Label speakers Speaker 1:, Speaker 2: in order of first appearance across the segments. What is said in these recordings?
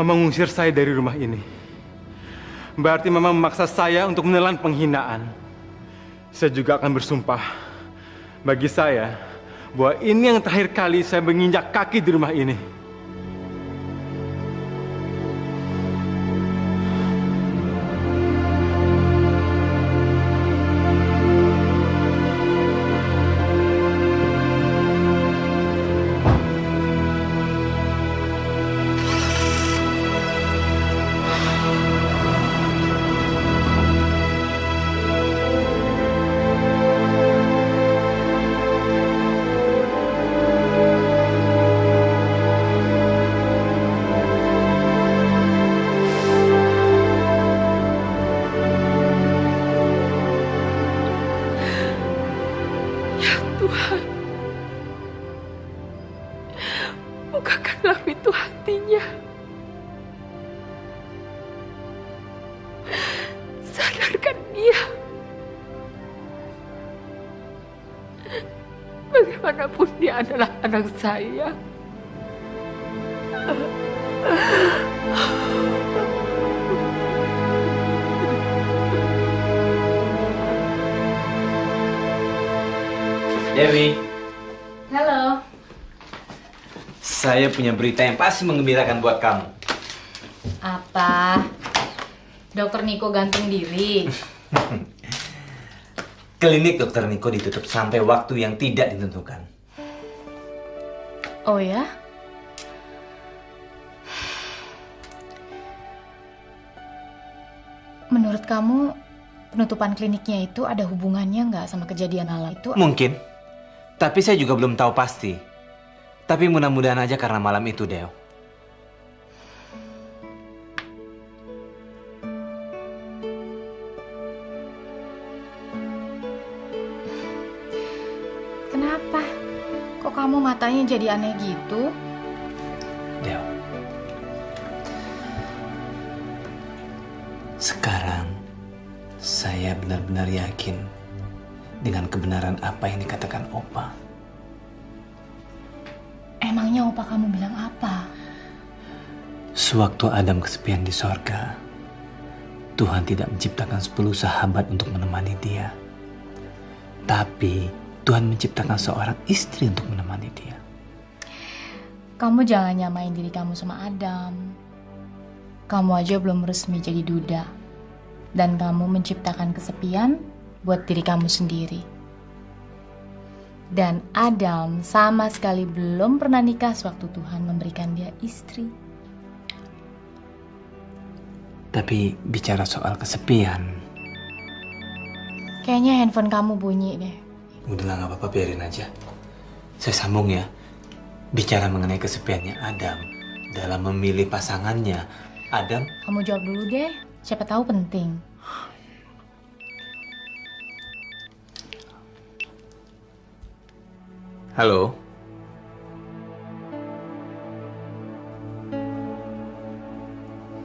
Speaker 1: Mama mengusir saya dari rumah ini. Berarti Mama memaksa saya untuk menelan penghinaan. Saya juga akan bersumpah bagi saya bahwa ini yang terakhir kali saya menginjak kaki di rumah ini.
Speaker 2: Tuhan, bukakanlah pintu hatinya. Sadarkan dia. Bagaimanapun dia adalah anak saya.
Speaker 3: Dewi,
Speaker 4: Halo.
Speaker 3: saya punya berita yang pasti menggembirakan buat kamu.
Speaker 4: Apa? Dokter Niko gantung diri.
Speaker 3: Klinik Dokter Niko ditutup sampai waktu yang tidak ditentukan.
Speaker 4: Oh ya? Menurut kamu penutupan kliniknya itu ada hubungannya nggak sama kejadian hal itu?
Speaker 3: Mungkin, tapi saya juga belum tahu pasti. Tapi mudah-mudahan aja karena malam itu, Deo.
Speaker 4: Kenapa? Kok kamu matanya jadi aneh gitu?
Speaker 3: Deo. Sekarang, saya benar-benar yakin dengan kebenaran apa yang dikatakan Opa.
Speaker 4: Emangnya opa kamu bilang apa?
Speaker 3: Sewaktu Adam kesepian di sorga, Tuhan tidak menciptakan 10 sahabat untuk menemani dia. Tapi Tuhan menciptakan seorang istri untuk menemani dia.
Speaker 4: Kamu jangan nyamain diri kamu sama Adam. Kamu aja belum resmi jadi duda. Dan kamu menciptakan kesepian buat diri kamu sendiri. Dan Adam sama sekali belum pernah nikah sewaktu Tuhan memberikan dia istri.
Speaker 3: Tapi bicara soal kesepian,
Speaker 4: Kayaknya handphone kamu bunyi deh.
Speaker 3: udahlah gak apa-apa, biarin aja. Saya sambung ya. Bicara mengenai kesepiannya Adam dalam memilih pasangannya, Adam...
Speaker 4: Kamu jawab dulu deh, siapa tahu penting.
Speaker 3: Halo?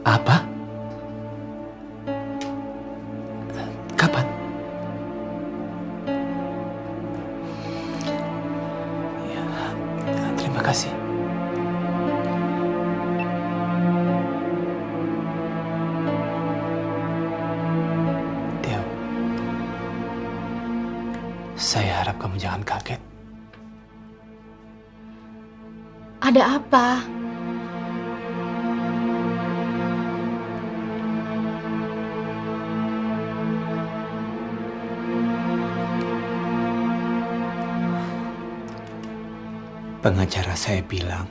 Speaker 3: Apa? Kapan? Ya, terima kasih. Theo, saya harap kamu jangan kaget.
Speaker 4: Ada apa?
Speaker 3: Pengacara saya bilang,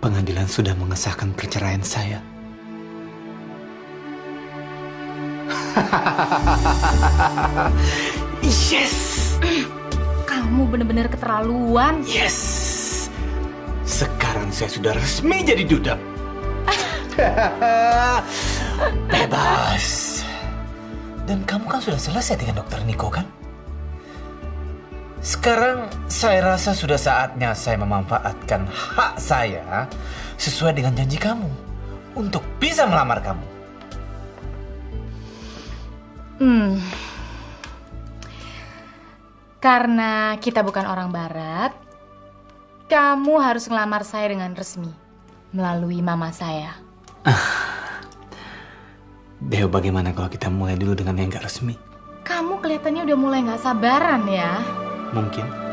Speaker 3: pengadilan sudah mengesahkan perceraian saya. Yes!
Speaker 4: Kamu bener-bener keterlaluan.
Speaker 3: Yes! Sekarang saya sudah resmi jadi duda. Bebas. Dan kamu kan sudah selesai dengan Dokter Niko kan? Sekarang saya rasa sudah saatnya saya memanfaatkan hak saya sesuai dengan janji kamu untuk bisa melamar kamu.
Speaker 4: Karena kita bukan orang barat, kamu harus ngelamar saya dengan resmi. Melalui mama saya.
Speaker 3: Deo, bagaimana kalau kita mulai dulu dengan yang gak resmi?
Speaker 4: Kamu kelihatannya udah mulai gak sabaran ya.
Speaker 3: Mungkin.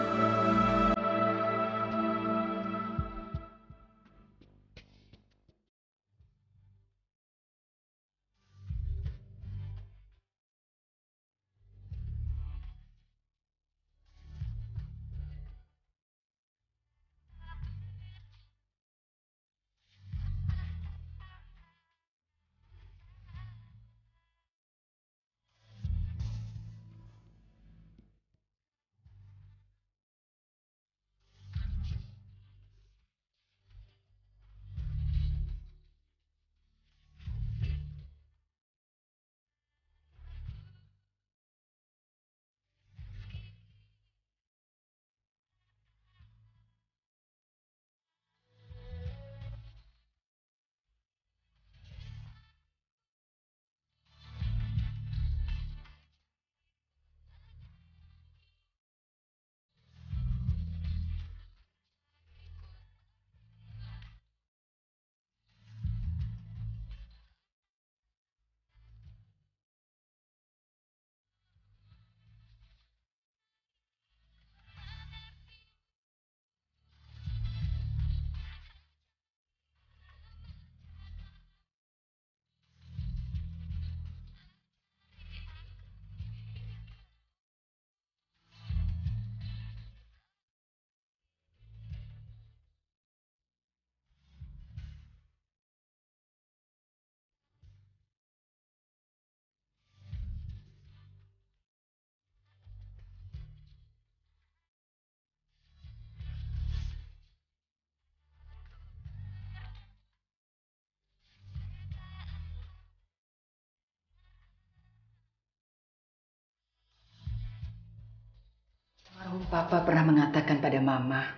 Speaker 5: Papa pernah mengatakan pada Mama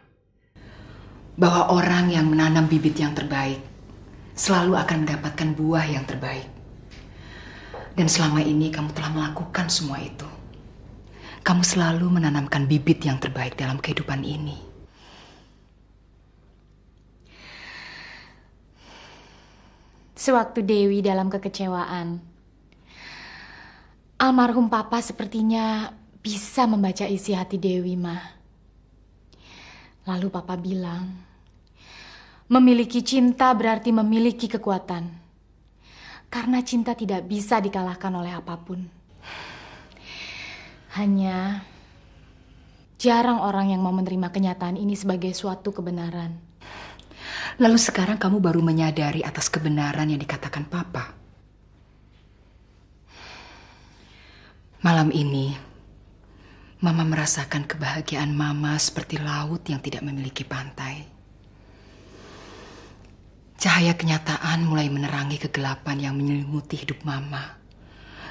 Speaker 5: bahwa orang yang menanam bibit yang terbaik selalu akan mendapatkan buah yang terbaik. Dan selama ini kamu telah melakukan semua itu. Kamu selalu menanamkan bibit yang terbaik dalam kehidupan ini.
Speaker 4: Sewaktu Dewi dalam kekecewaan, almarhum Papa sepertinya bisa membaca isi hati Dewi, Ma. Lalu Papa bilang, memiliki cinta berarti memiliki kekuatan. Karena cinta tidak bisa dikalahkan oleh apapun. Hanya jarang orang yang mau menerima kenyataan ini sebagai suatu kebenaran.
Speaker 5: Lalu sekarang kamu baru menyadari atas kebenaran yang dikatakan Papa. Malam ini, Mama merasakan kebahagiaan Mama seperti laut yang tidak memiliki pantai. Cahaya kenyataan mulai menerangi kegelapan yang menyelimuti hidup Mama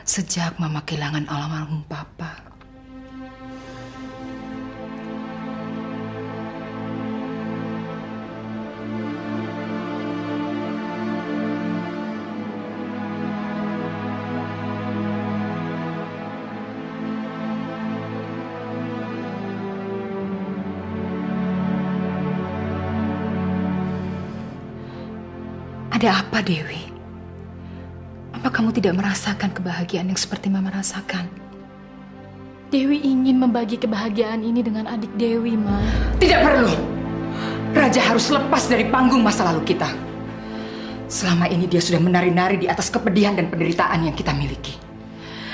Speaker 5: sejak Mama kehilangan almarhum Papa. Ada apa, Dewi? Apa kamu tidak merasakan kebahagiaan yang seperti Mama rasakan?
Speaker 4: Dewi ingin membagi kebahagiaan ini dengan adik Dewi, Ma.
Speaker 5: Tidak perlu. Raja harus lepas dari panggung masa lalu kita. Selama ini dia sudah menari-nari di atas kepedihan dan penderitaan yang kita miliki.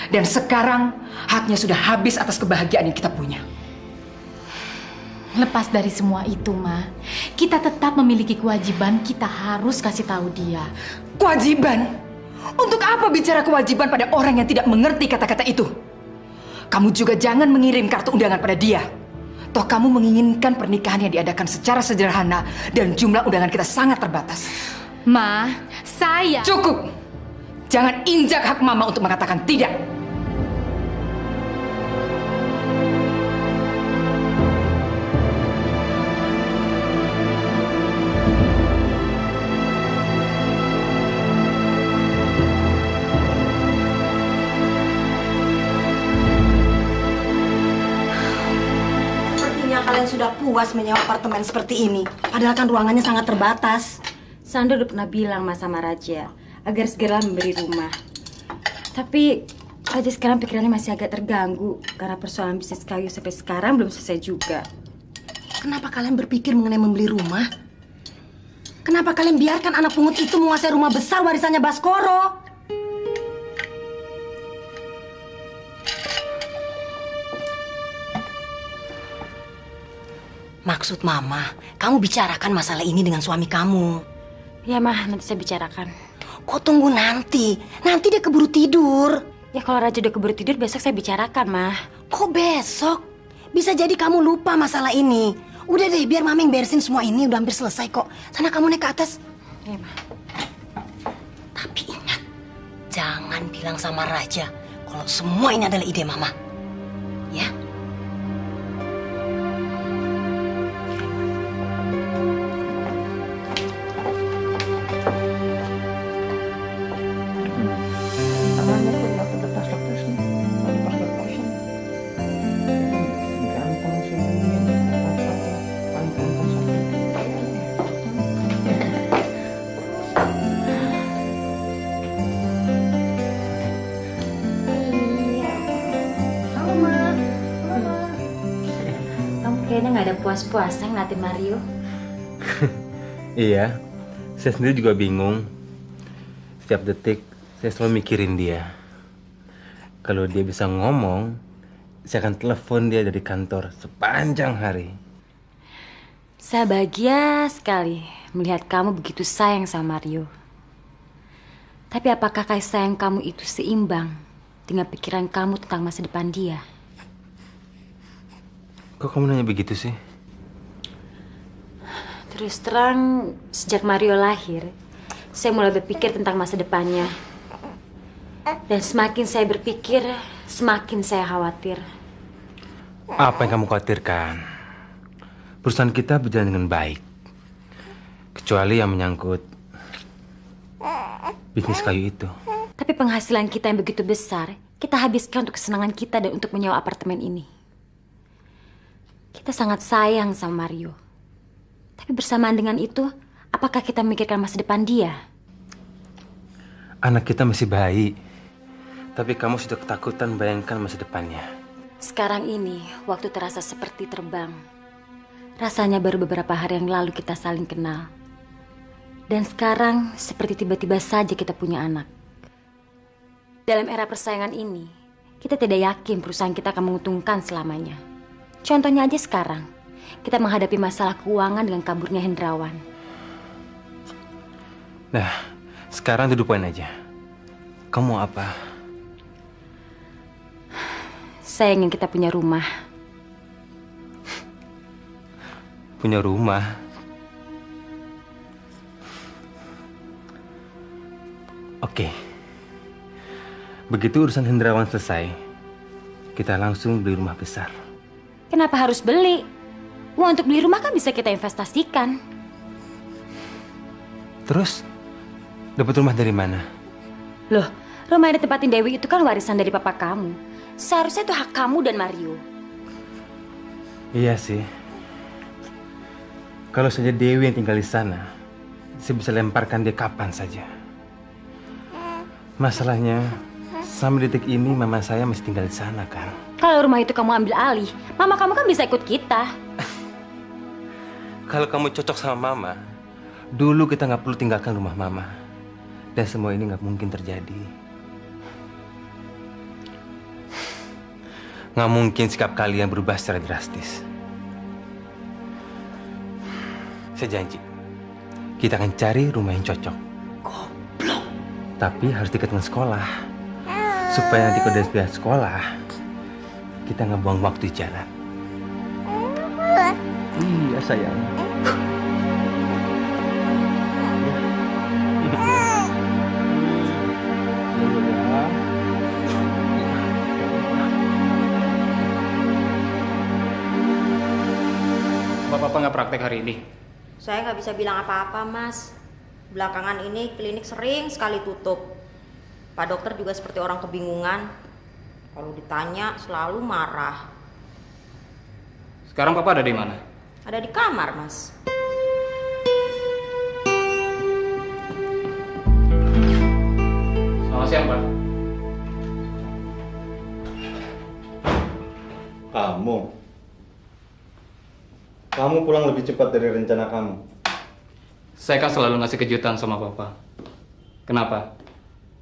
Speaker 5: Dan sekarang haknya sudah habis atas kebahagiaan yang kita punya.
Speaker 4: Lepas dari semua itu, Ma, kita tetap memiliki kewajiban. Kita harus kasih tahu dia.
Speaker 5: Kewajiban? Untuk apa bicara kewajiban pada orang yang tidak mengerti kata-kata itu? Kamu juga jangan mengirim kartu undangan pada dia. Toh kamu menginginkan pernikahan yang diadakan secara sederhana dan jumlah undangan kita sangat terbatas.
Speaker 4: Ma, saya...
Speaker 5: Cukup! Jangan injak hak Mama untuk mengatakan tidak.
Speaker 6: Kalian sudah puas menyewa apartemen seperti ini. Padahal kan ruangannya sangat terbatas.
Speaker 7: Sandra udah pernah bilang Mas sama Raja agar segera memberi rumah. Tapi Raja sekarang pikirannya masih agak terganggu karena persoalan bisnis kayu sampai sekarang belum selesai juga.
Speaker 6: Kenapa kalian berpikir mengenai membeli rumah? Kenapa kalian biarkan anak pungut itu menguasai rumah besar warisannya Baskoro? Maksud Mama, kamu bicarakan masalah ini dengan suami kamu.
Speaker 7: Ya Mah, nanti saya bicarakan.
Speaker 6: Kok tunggu nanti? Nanti dia keburu tidur.
Speaker 7: Ya kalau Raja udah keburu tidur besok saya bicarakan Mah.
Speaker 6: Kok besok? Bisa jadi kamu lupa masalah ini. Udah deh, biar Mama yang beresin semua ini. Udah hampir selesai kok. Sana kamu naik ke atas.
Speaker 7: Ya Mah.
Speaker 6: Tapi ingat, jangan bilang sama Raja kalau semua ini adalah ide Mama. Ya?
Speaker 7: Kamu kayaknya nggak ada puas-puasnya ngeliatin Mario.
Speaker 1: Iya, saya sendiri juga bingung. Setiap detik saya selalu mikirin dia. Kalau dia bisa ngomong, saya akan telepon dia dari kantor sepanjang hari.
Speaker 7: Saya bahagia sekali melihat kamu begitu sayang sama Mario. Tapi apakah kasih sayang kamu itu seimbang dengan pikiran kamu tentang masa depan dia?
Speaker 1: Kok kamu nanya begitu sih?
Speaker 7: Terus terang, sejak Mario lahir, saya mulai berpikir tentang masa depannya. Dan semakin saya berpikir, semakin saya khawatir.
Speaker 1: Apa yang kamu khawatirkan? Perusahaan kita berjalan dengan baik. Kecuali yang menyangkut bisnis kayu itu.
Speaker 7: Tapi penghasilan kita yang begitu besar, kita habiskan untuk kesenangan kita dan untuk menyewa apartemen ini. Kita sangat sayang sama Mario. Tapi bersamaan dengan itu, apakah kita memikirkan masa depan dia?
Speaker 1: Anak kita masih bayi. Tapi kamu sudah ketakutan bayangkan masa depannya.
Speaker 7: Sekarang ini, waktu terasa seperti terbang. Rasanya baru beberapa hari yang lalu kita saling kenal. Dan sekarang, seperti tiba-tiba saja kita punya anak. Dalam era persaingan ini, kita tidak yakin perusahaan kita akan menguntungkan selamanya. Contohnya aja sekarang, kita menghadapi masalah keuangan dengan kaburnya Hendrawan.
Speaker 1: Nah, sekarang duduk poin aja. Kamu mau apa?
Speaker 7: Saya ingin kita punya rumah.
Speaker 1: Punya rumah? Oke. Begitu urusan Hendrawan selesai, kita langsung beli rumah besar.
Speaker 7: Kenapa harus beli? Uang untuk beli rumah kan bisa kita investasikan.
Speaker 1: Terus, dapat rumah dari mana?
Speaker 7: Loh, rumah yang ditempatin Dewi itu kan warisan dari papa kamu. Seharusnya itu hak kamu dan Mario.
Speaker 1: Iya sih. Kalau saja Dewi yang tinggal di sana, saya bisa lemparkan dia kapan saja. Masalahnya, sampai detik ini mama saya masih tinggal di sana kan.
Speaker 7: Kalau rumah itu kamu ambil alih, mama kamu kan bisa ikut kita.
Speaker 1: Kalau kamu cocok sama mama, dulu kita nggak perlu tinggalkan rumah mama. Dan semua ini nggak mungkin terjadi. Nggak mungkin sikap kalian berubah secara drastis. Saya janji, kita akan cari rumah yang cocok.
Speaker 6: Goblok.
Speaker 1: Tapi harus dekat dengan sekolah. Supaya nanti kalau dari pihak sekolah, kita nggak buang waktu di jalan. Iya sayang.
Speaker 8: Bapak nggak praktek hari ini?
Speaker 9: Saya nggak bisa bilang apa-apa, Mas. Belakangan ini klinik sering sekali tutup. Pak dokter juga seperti orang kebingungan. Kalau ditanya selalu marah.
Speaker 8: Sekarang Papa ada di mana?
Speaker 9: Ada di kamar, Mas.
Speaker 3: Selamat siang, Pak.
Speaker 1: Kamu pulang lebih cepat dari rencana kamu.
Speaker 8: Saya kan selalu ngasih kejutan sama Papa. Kenapa?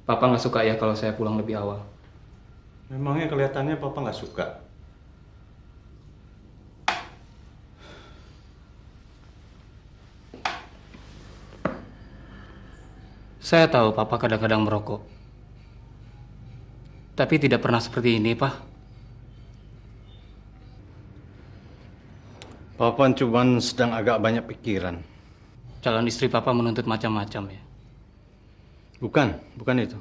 Speaker 8: Papa nggak suka ya kalau saya pulang lebih awal?
Speaker 1: Memangnya kelihatannya Papa nggak suka.
Speaker 8: Saya tahu Papa kadang-kadang merokok. Tapi tidak pernah seperti ini, Pak.
Speaker 1: Papa cuman sedang agak banyak pikiran.
Speaker 8: Calon istri Papa menuntut macam-macam ya.
Speaker 1: Bukan itu.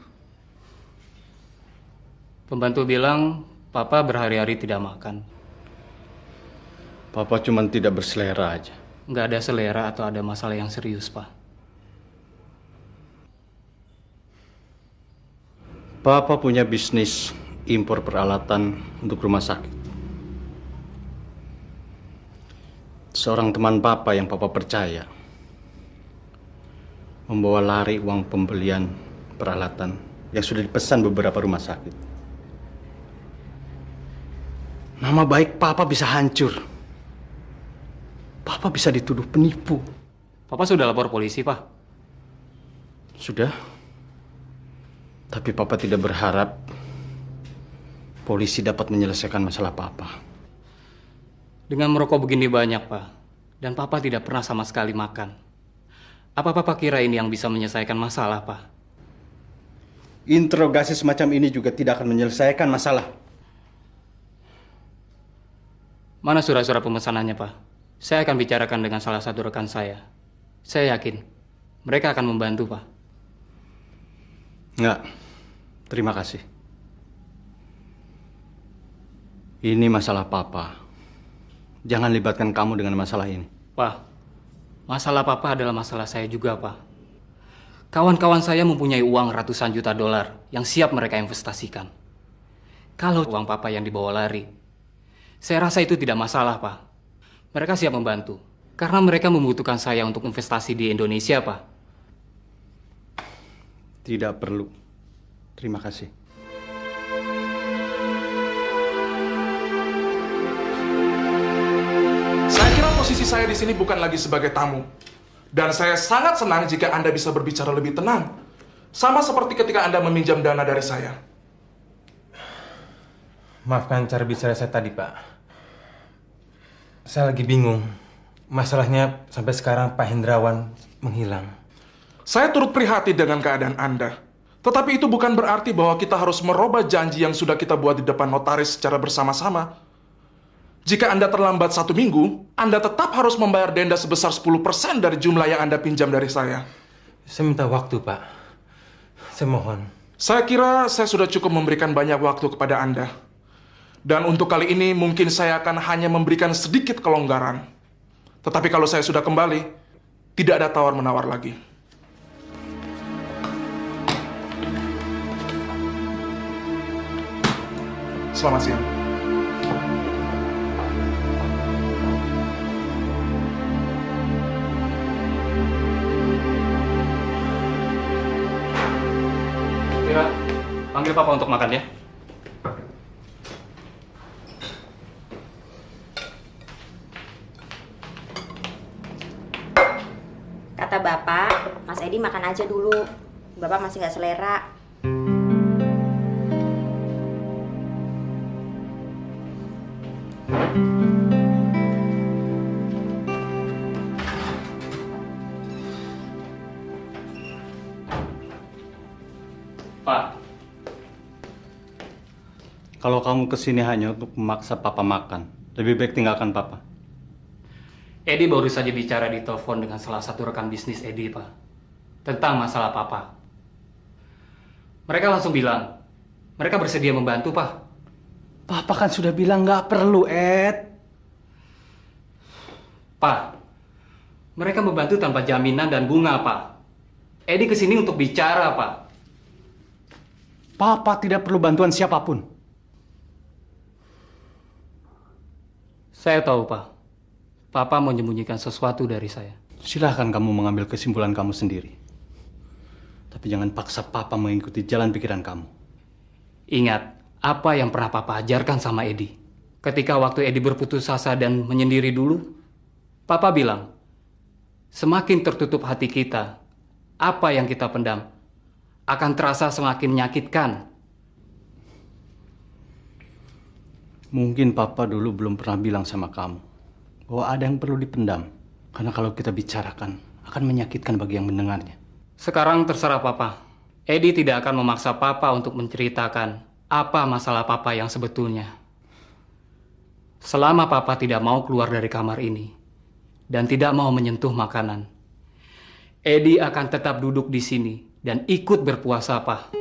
Speaker 8: Pembantu bilang Papa berhari-hari tidak makan.
Speaker 1: Papa cuman tidak berselera aja.
Speaker 8: Nggak ada selera atau ada masalah yang serius, Pak.
Speaker 1: Papa punya bisnis impor peralatan untuk rumah sakit. Seorang teman Papa yang Papa percaya membawa lari uang pembelian peralatan yang sudah dipesan beberapa rumah sakit. Nama baik Papa bisa hancur. Papa bisa dituduh penipu.
Speaker 8: Papa sudah lapor polisi, Pak.
Speaker 1: Sudah. Tapi Papa tidak berharap polisi dapat menyelesaikan masalah Papa.
Speaker 8: Dengan merokok begini banyak, Pak. Dan Papa tidak pernah sama sekali makan. Apa Papa kira ini yang bisa menyelesaikan masalah, Pak?
Speaker 1: Interogasi semacam ini juga tidak akan menyelesaikan masalah.
Speaker 8: Mana surat-surat pemesanannya, Pak? Saya akan bicarakan dengan salah satu rekan saya. Saya yakin mereka akan membantu, Pak.
Speaker 1: Enggak. Terima kasih. Ini masalah Papa. Jangan libatkan kamu dengan masalah ini.
Speaker 8: Pak, masalah Papa adalah masalah saya juga, Pak. Kawan-kawan saya mempunyai uang ratusan juta dolar yang siap mereka investasikan. Kalau uang Papa yang dibawa lari, saya rasa itu tidak masalah, Pak. Mereka siap membantu. Karena mereka membutuhkan saya untuk investasi di Indonesia, Pak.
Speaker 1: Tidak perlu. Terima kasih.
Speaker 10: Saya kira posisi saya di sini bukan lagi sebagai tamu. Dan saya sangat senang jika Anda bisa berbicara lebih tenang. Sama seperti ketika Anda meminjam dana dari saya.
Speaker 1: Maafkan cara bicara saya tadi, Pak. Saya lagi bingung. Masalahnya sampai sekarang Pak Hendrawan menghilang.
Speaker 10: Saya turut prihatin dengan keadaan Anda. Tetapi itu bukan berarti bahwa kita harus merubah janji yang sudah kita buat di depan notaris secara bersama-sama. Jika Anda terlambat 1 minggu, Anda tetap harus membayar denda sebesar 10% dari jumlah yang Anda pinjam dari saya.
Speaker 1: Saya minta waktu, Pak. Saya mohon.
Speaker 10: Saya kira saya sudah cukup memberikan banyak waktu kepada Anda. Dan untuk kali ini mungkin saya akan hanya memberikan sedikit kelonggaran. Tetapi kalau saya sudah kembali, tidak ada tawar-menawar lagi. Selamat siang.
Speaker 8: Kira, panggil Papa untuk makan ya.
Speaker 9: Kata Bapak, Mas Edi makan aja dulu. Bapak masih nggak selera.
Speaker 8: Pak,
Speaker 1: Kalau kamu kesini hanya untuk memaksa Papa makan, lebih baik tinggalkan Papa.
Speaker 8: Edi baru saja bicara di telepon dengan salah satu rekan bisnis Edi, Pak. Tentang masalah Papa. Mereka langsung bilang, mereka bersedia membantu, Pak.
Speaker 1: Papa kan sudah bilang nggak perlu, Ed.
Speaker 8: Pak, mereka membantu tanpa jaminan dan bunga, Pak. Edi kesini untuk bicara, Pak.
Speaker 1: Papa tidak perlu bantuan siapapun.
Speaker 8: Saya tahu, Pak. Papa mau menyembunyikan sesuatu dari saya.
Speaker 3: Silahkan kamu mengambil kesimpulan kamu sendiri. Tapi jangan paksa Papa mengikuti jalan pikiran kamu.
Speaker 8: Ingat, apa yang pernah Papa ajarkan sama Edi. Ketika waktu Edi berputus asa dan menyendiri dulu, Papa bilang, semakin tertutup hati kita, apa yang kita pendam akan terasa semakin menyakitkan.
Speaker 3: Mungkin Papa dulu belum pernah bilang sama kamu bahwa ada yang perlu dipendam. Karena kalau kita bicarakan, akan menyakitkan bagi yang mendengarnya.
Speaker 8: Sekarang terserah Papa. Edi tidak akan memaksa Papa untuk menceritakan apa masalah Papa yang sebetulnya. Selama Papa tidak mau keluar dari kamar ini dan tidak mau menyentuh makanan, Edi akan tetap duduk di sini dan ikut berpuasa, Pak.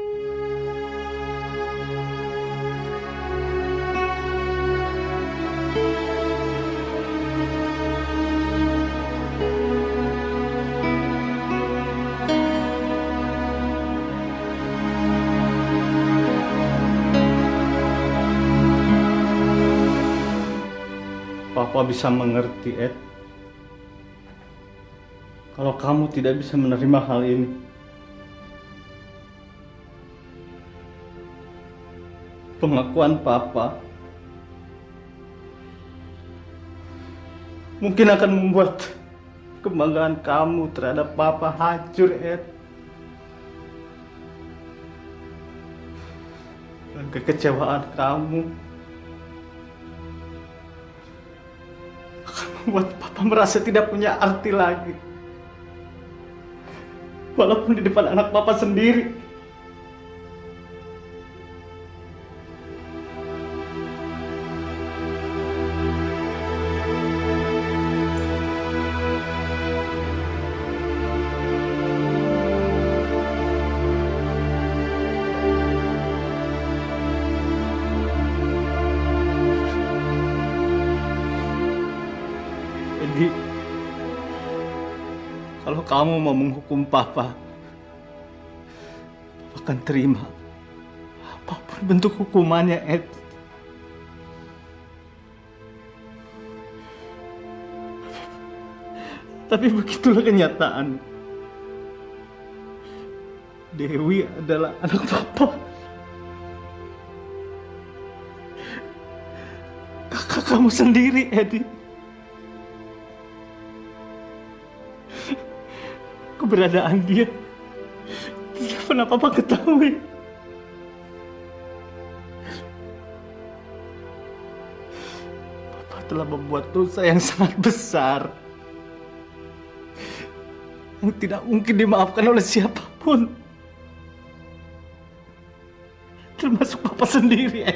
Speaker 3: Papa bisa mengerti, Ed. Kalau kamu tidak bisa menerima hal ini. Pengakuan Papa mungkin akan membuat kebanggaan kamu terhadap Papa hancur, Ed. Dan kekecewaan kamu membuat Papa merasa tidak punya arti lagi. Walaupun di depan anak Papa sendiri. Jadi, kalau kamu mau menghukum Papa akan terima apapun bentuk hukumannya, Ed. Tapi begitulah kenyataan. Dewi adalah anak Papa. Kakak kamu sendiri, Edi. Keberadaan dia tidak pernah Papa ketahui. Papa telah membuat dosa yang sangat besar yang tidak mungkin dimaafkan oleh siapapun, termasuk Papa sendiri.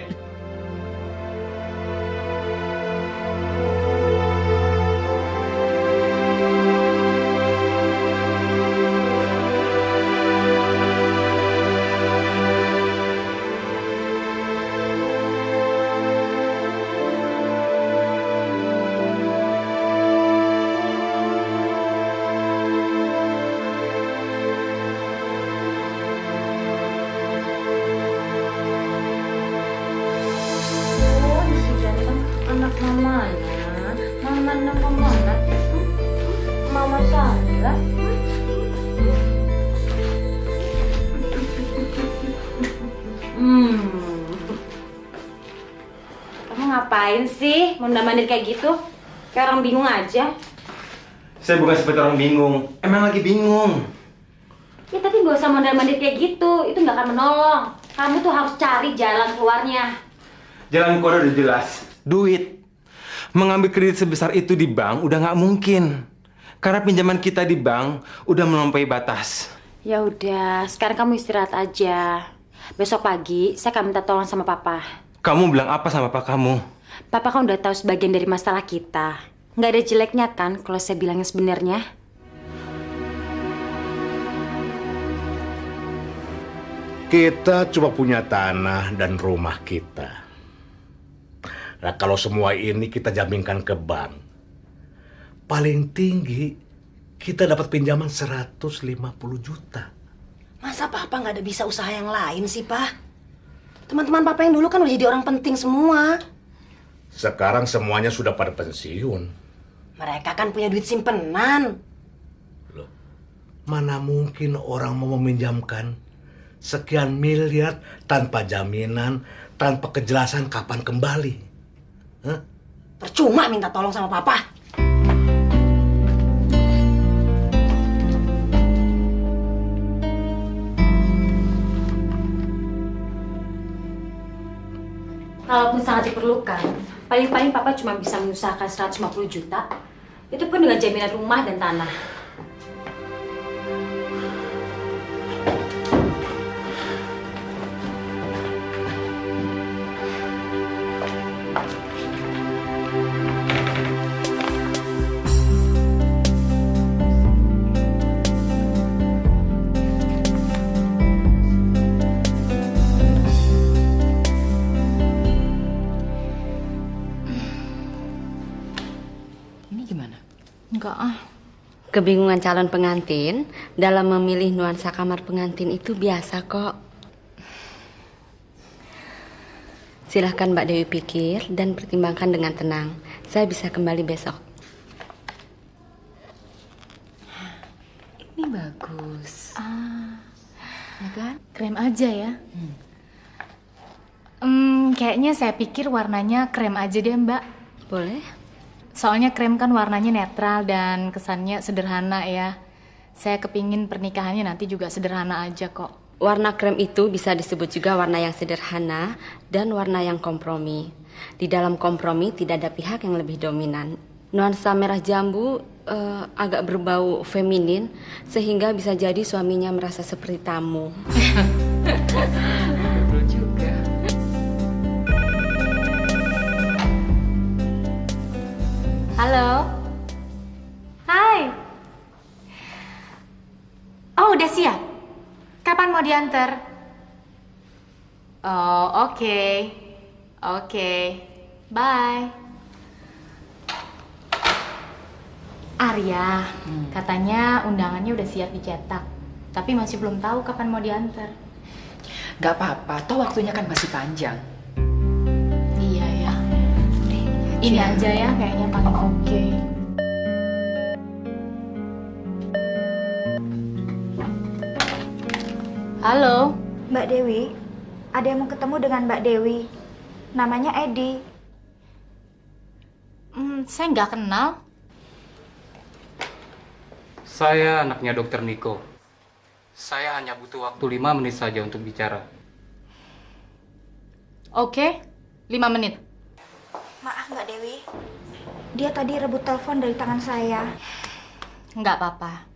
Speaker 7: Kamu ngapain sih mondar-mandir kayak gitu? Kayak orang bingung aja.
Speaker 1: Saya bukan seperti orang bingung. Emang lagi bingung.
Speaker 7: Ya tapi nggak usah mondar-mandir kayak gitu. Itu nggak akan menolong. Kamu tuh harus cari jalan keluarnya.
Speaker 1: Jalan keluar udah jelas. Duit. Mengambil kredit sebesar itu di bank udah nggak mungkin. Karena pinjaman kita di bank udah melampaui batas.
Speaker 7: Ya udah, sekarang kamu istirahat aja. Besok pagi saya akan minta tolong sama Papa.
Speaker 1: Kamu bilang apa sama Papa kamu?
Speaker 7: Papa kan udah tahu sebagian dari masalah kita. Nggak ada jeleknya kan kalau saya bilang yang sebenarnya?
Speaker 11: Kita cuma punya tanah dan rumah kita. Nah, kalau semua ini kita jaminkan ke bank, paling tinggi kita dapat pinjaman 150 juta.
Speaker 6: Masa Papa nggak ada bisa usaha yang lain sih, Pak? Teman-teman Papa yang dulu kan udah jadi orang penting semua.
Speaker 11: Sekarang semuanya sudah pada pensiun.
Speaker 6: Mereka kan punya duit simpenan.
Speaker 11: Loh, mana mungkin orang mau meminjamkan sekian miliar tanpa jaminan, tanpa kejelasan kapan kembali? Hah?
Speaker 6: Percuma minta tolong sama papa.
Speaker 7: Kalaupun sangat diperlukan, paling-paling papa cuma bisa mengusahakan 150 juta. Itu pun dengan jaminan rumah dan tanah.
Speaker 5: Ini gimana?
Speaker 4: Enggak ah.
Speaker 12: Kebingungan calon pengantin dalam memilih nuansa kamar pengantin itu biasa kok. Silahkan Mbak Dewi pikir dan pertimbangkan dengan tenang. Saya bisa kembali besok.
Speaker 5: Ini bagus. Ya kan?
Speaker 4: Krem aja ya. Kayaknya saya pikir warnanya krem aja deh Mbak.
Speaker 12: Boleh?
Speaker 4: Soalnya krem kan warnanya netral dan kesannya sederhana ya. Saya kepingin pernikahannya nanti juga sederhana aja kok.
Speaker 12: Warna krem itu bisa disebut juga warna yang sederhana dan warna yang kompromi. Di dalam kompromi tidak ada pihak yang lebih dominan. Nuansa merah jambu agak berbau feminin sehingga bisa jadi suaminya merasa seperti tamu.
Speaker 5: Betul juga.
Speaker 4: Halo. Hai. Oh, udah siap? Kapan mau diantar? Oh, oke. Oke. Bye. Arya, katanya undangannya udah siap dicetak. Tapi masih belum tahu kapan mau diantar.
Speaker 5: Gak apa-apa, toh waktunya kan masih panjang.
Speaker 4: Iya ya. Ini aja ya kayaknya paling oke. Halo.
Speaker 13: Mbak Dewi, ada yang mau ketemu dengan Mbak Dewi. Namanya Edi.
Speaker 4: Saya nggak kenal.
Speaker 8: Saya anaknya Dokter Niko. Saya hanya butuh waktu 5 menit saja untuk bicara.
Speaker 4: Oke, 5 menit.
Speaker 13: Maaf Mbak Dewi, dia tadi rebut telepon dari tangan saya.
Speaker 4: Nggak apa-apa.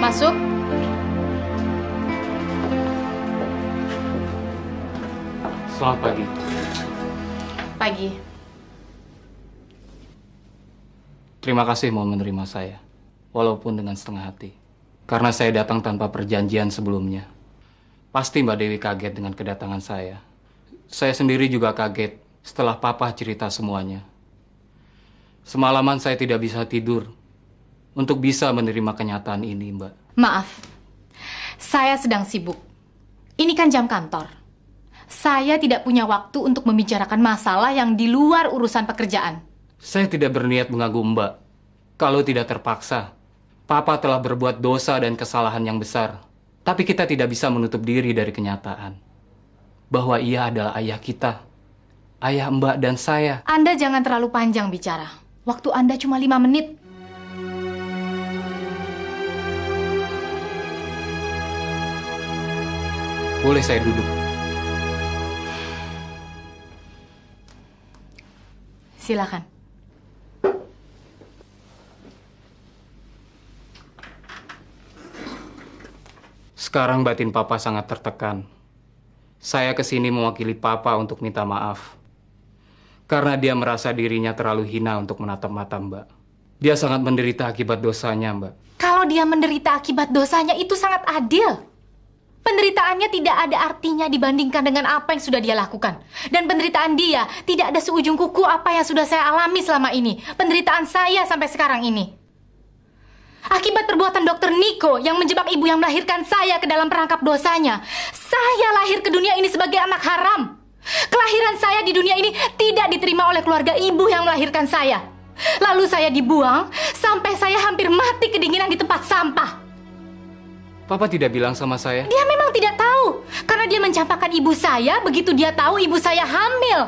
Speaker 4: Masuk.
Speaker 8: Selamat pagi.
Speaker 4: Pagi.
Speaker 8: Terima kasih mau menerima saya, walaupun dengan setengah hati. Karena saya datang tanpa perjanjian sebelumnya. Pasti Mbak Dewi kaget dengan kedatangan saya. Saya sendiri juga kaget setelah Papa cerita semuanya. Semalaman saya tidak bisa tidur untuk bisa menerima kenyataan ini, Mbak.
Speaker 4: Maaf, saya sedang sibuk. Ini kan jam kantor. Saya tidak punya waktu untuk membicarakan masalah yang di luar urusan pekerjaan.
Speaker 8: Saya tidak berniat mengganggu Mbak. Kalau tidak terpaksa, Papa telah berbuat dosa dan kesalahan yang besar. Tapi kita tidak bisa menutup diri dari kenyataan bahwa ia adalah ayah kita, ayah Mbak dan saya.
Speaker 4: Anda jangan terlalu panjang bicara. Waktu Anda cuma 5 menit.
Speaker 8: Boleh saya duduk?
Speaker 4: Silakan.
Speaker 8: Sekarang batin Papa sangat tertekan. Saya kesini mewakili Papa untuk minta maaf. Karena dia merasa dirinya terlalu hina untuk menatap mata Mbak. Dia sangat menderita akibat dosanya, Mbak.
Speaker 4: Kalau dia menderita akibat dosanya itu sangat adil. Penderitaannya tidak ada artinya dibandingkan dengan apa yang sudah dia lakukan. Dan penderitaan dia tidak ada seujung kuku apa yang sudah saya alami selama ini. Penderitaan saya sampai sekarang ini. Akibat perbuatan Dr. Niko yang menjebak ibu yang melahirkan saya ke dalam perangkap dosanya, saya lahir ke dunia ini sebagai anak haram. Kelahiran saya di dunia ini tidak diterima oleh keluarga ibu yang melahirkan saya. Lalu saya dibuang sampai saya hampir mati kedinginan di tempat sampah.
Speaker 8: Papa tidak bilang sama saya.
Speaker 4: Dia memang tidak tahu, karena dia mencampakkan ibu saya begitu dia tahu ibu saya hamil.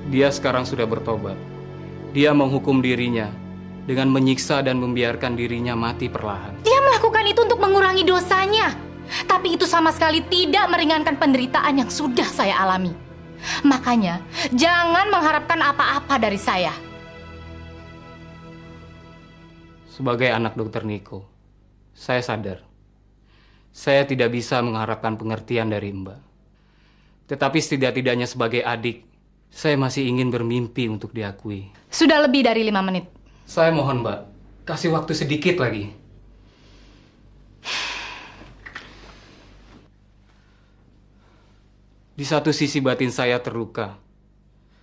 Speaker 8: Dia sekarang sudah bertobat. Dia menghukum dirinya dengan menyiksa dan membiarkan dirinya mati perlahan.
Speaker 4: Dia melakukan itu untuk mengurangi dosanya. Tapi itu sama sekali tidak meringankan penderitaan yang sudah saya alami. Makanya, jangan mengharapkan apa-apa dari saya.
Speaker 8: Sebagai anak Dr. Niko, saya sadar. Saya tidak bisa mengharapkan pengertian dari Mbak. Tetapi setidak-tidaknya sebagai adik, saya masih ingin bermimpi untuk diakui.
Speaker 4: Sudah lebih dari 5 menit.
Speaker 8: Saya mohon Mbak, kasih waktu sedikit lagi. Di satu sisi batin saya terluka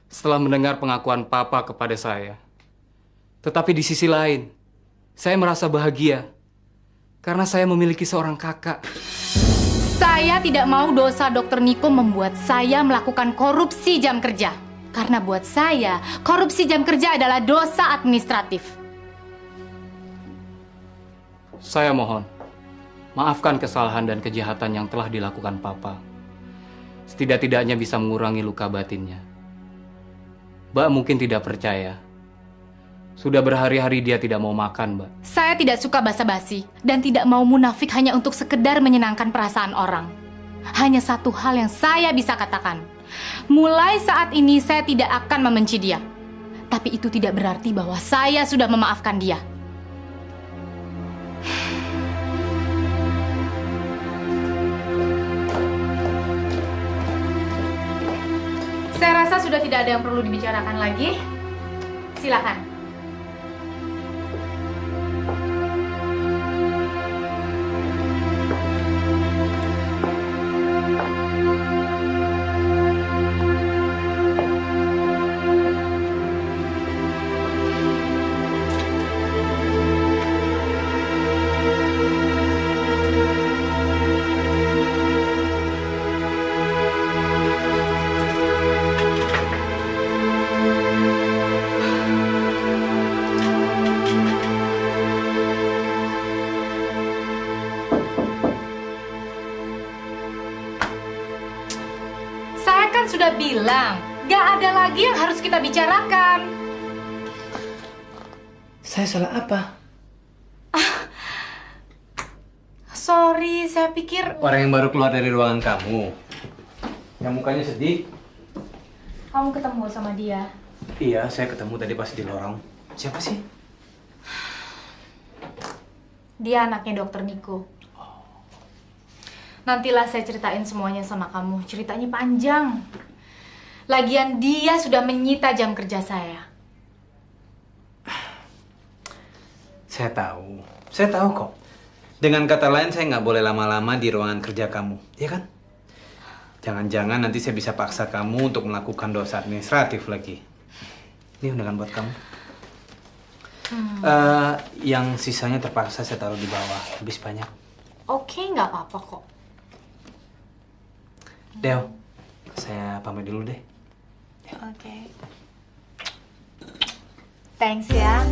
Speaker 8: setelah mendengar pengakuan Papa kepada saya. Tetapi di sisi lain, saya merasa bahagia karena saya memiliki seorang kakak.
Speaker 4: Saya tidak mau dosa Dr. Niko membuat saya melakukan korupsi jam kerja. Karena buat saya, korupsi jam kerja adalah dosa administratif.
Speaker 8: Saya mohon, maafkan kesalahan dan kejahatan yang telah dilakukan Papa. Setidak-tidaknya bisa mengurangi luka batinnya. Mbak mungkin tidak percaya. Sudah berhari-hari dia tidak mau makan, Mbak.
Speaker 4: Saya tidak suka basa-basi dan tidak mau munafik hanya untuk sekedar menyenangkan perasaan orang. Hanya satu hal yang saya bisa katakan. Mulai saat ini saya tidak akan membenci dia. Tapi itu tidak berarti bahwa saya sudah memaafkan dia. Saya rasa sudah tidak ada yang perlu dibicarakan lagi. Silakan. Sudah bilang, gak ada lagi yang harus kita bicarakan.
Speaker 3: Saya salah apa?
Speaker 4: Sorry, saya pikir...
Speaker 3: Orang yang baru keluar dari ruangan kamu. Yang mukanya sedih.
Speaker 4: Kamu ketemu sama dia?
Speaker 3: Iya, saya ketemu tadi pas di lorong. Siapa sih?
Speaker 4: Dia anaknya Dr. Niko. Nantilah saya ceritain semuanya sama kamu. Ceritanya panjang. Lagian dia sudah menyita jam kerja saya.
Speaker 3: Saya tahu kok. Dengan kata lain, saya nggak boleh lama-lama di ruangan kerja kamu, ya kan? Jangan-jangan nanti saya bisa paksa kamu untuk melakukan dosa administratif lagi. Ini undangan buat kamu. Yang sisanya terpaksa saya taruh di bawah, habis banyak.
Speaker 4: Oke, nggak apa-apa kok.
Speaker 3: Del, saya pamit dulu deh.
Speaker 4: Oke. Thanks ya.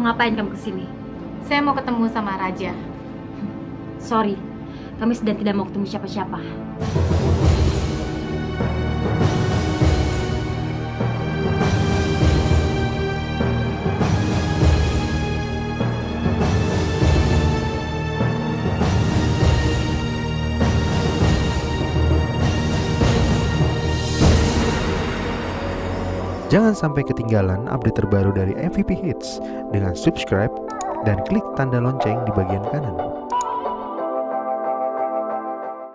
Speaker 7: Ngapain kamu kesini?
Speaker 4: Saya mau ketemu sama Raja.
Speaker 7: Sorry, kami sedang tidak mau ketemu siapa-siapa.
Speaker 14: Jangan sampai ketinggalan update terbaru dari MVP Hits dengan subscribe dan klik tanda lonceng di bagian kanan.